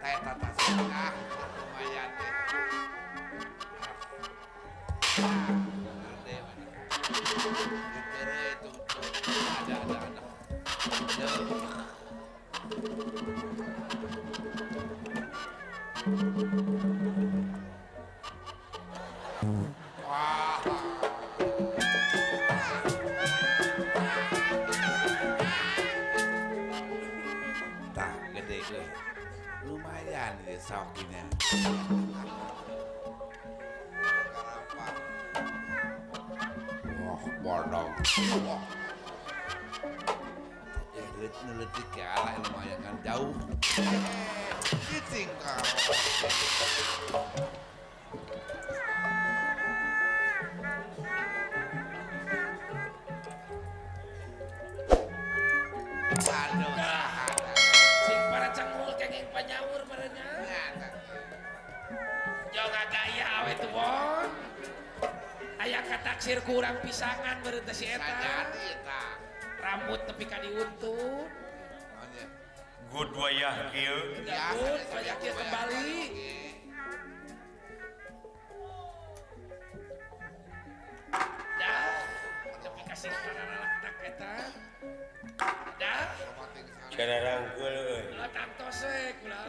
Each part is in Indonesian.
teh tata setengah lumayan deh. Gede mana? Gede itu ada. Wah. Tah gede euy. Lumayan ya sakinya. Wah, bodong. Wah. Ya ngeletik ya lah lumayan kan jauh. Kiting kau. Aduh, sing para cangul kenging panyaur merenya. Jo ngagaya awe tuh bon. Aya kataksir kurang pisangan meureun teh si eta. Sajadi eta. Rambut tepi ka diuntung. Good wayah kieu. Good, wayah kieu kembali. Dah, tepi ka sing kararalaktak eta. Dah, Cara rangkul euy. tangtos we kula.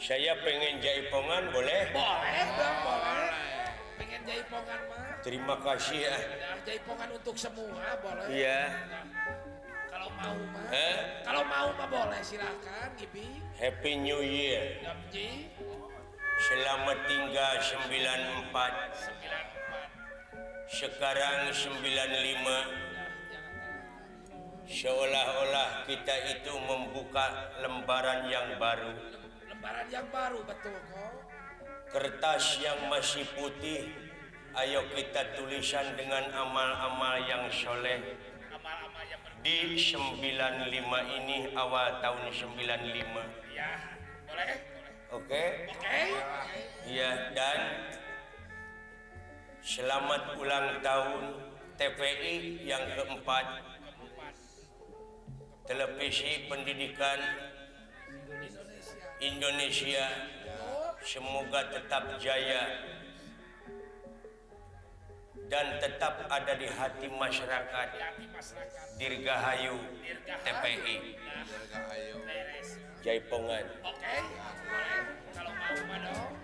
Saya pengen jaipongan boleh? Boleh dong, boleh. Pengen jaipongan mah. Terima kasih ya. Nah, jaipongan untuk semua boleh. Iya. Kalau mau mah. Hah? Kalau mau mah boleh silakan, Gibi. Happy New Year. Gamji Selamat tinggal 94. 94. Sekarang 95. Seolah-olah kita itu membuka lembaran yang baru. Lembaran yang baru betul kok. Kertas yang masih putih. Ayo kita tulisan dengan amal-amal yang soleh. Amal-amal yang Di 95 ini awal tahun 95. ya boleh. Oke? Oke. Ya, dan selamat ulang tahun TPI yang keempat. Televisi Pendidikan Indonesia. Semoga tetap jaya dan tetap ada di hati masyarakat. Dirgahayu TPI. Dirgahayu. Jaipongan. Oke. Boleh. Kalau mau mah dong.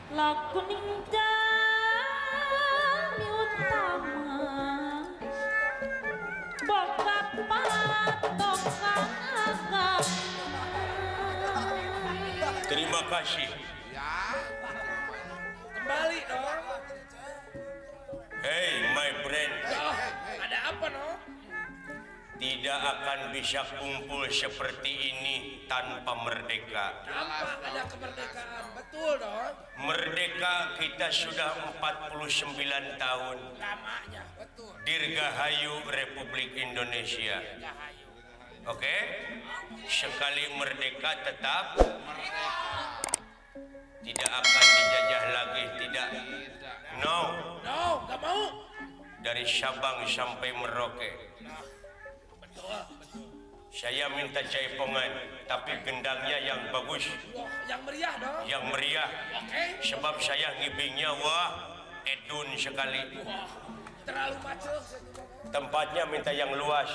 Laku ninjani utama boga patokan agama. Terima kasih. Ya. Kembali dong. Hey my friend, Oh, ada apa no? tidak akan bisa kumpul seperti ini tanpa merdeka. Nampak ada kemerdekaan, betul dong. Merdeka kita sudah 49 tahun. Lamanya, betul. Dirgahayu Republik Indonesia. Gahayu. Oke? Sekali merdeka tetap tidak akan dijajah lagi, tidak. No. No, gak mau. Dari Sabang sampai Merauke. Betul, betul. Saya minta jaipongan, tapi gendangnya yang bagus, Wah, yang meriah dong. yang meriah. Oke. Sebab saya ngibingnya wah edun sekali. Wah, terlalu macet. Tempatnya minta yang luas.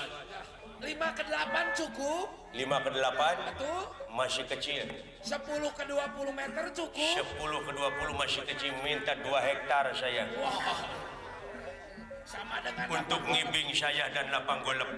5 ke 8 cukup. 5 ke 8 Betul. masih kecil. 10 ke 20 meter cukup. 10 ke 20 masih kecil, minta 2 hektar saya. Wah. Sama dengan Untuk ngibing saya dan lapang golep.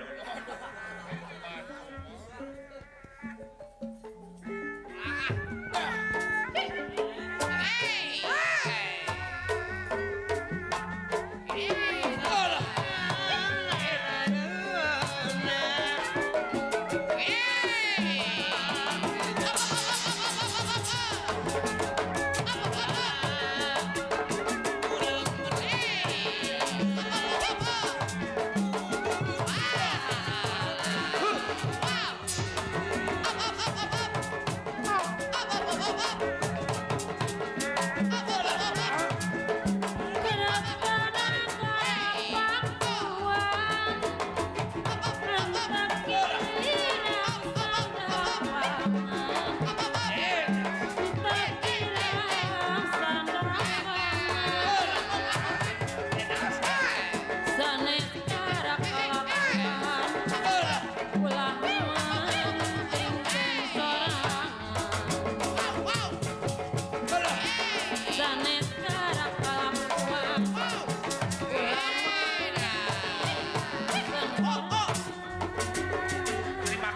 sanes gara kalakuan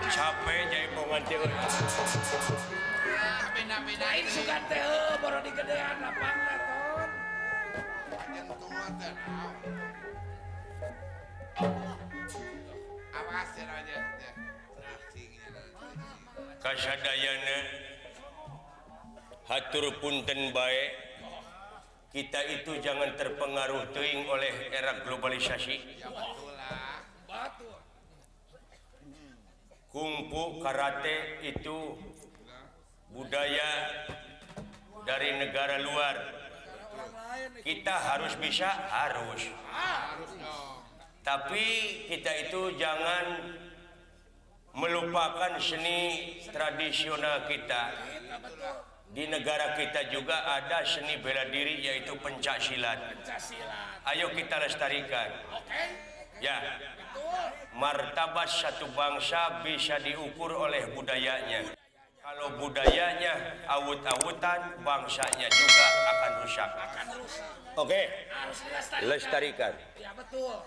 capek jadi pengantin. Lain sugan teh baru di gedean lapangna ton. Yang tua teh. Awas ya aja. Kasadayana hatur punten bae. Kita itu jangan terpengaruh teuing oleh era globalisasi. Ya betul lah. Batu. Kungfu karate itu budaya dari negara luar. Kita harus bisa, harus. Harus dong. Tapi kita itu jangan melupakan seni tradisional kita. Di negara kita juga ada seni bela diri yaitu pencak silat. Pancasila. Ayo kita lestarikan. Oke. Ya, martabat satu bangsa bisa diukur oleh budayanya. Kalau budayanya awut-awutan, bangsanya juga akan rusak. Akan rusak. Oke, Harus dilestarikan. lestarikan. Ya betul.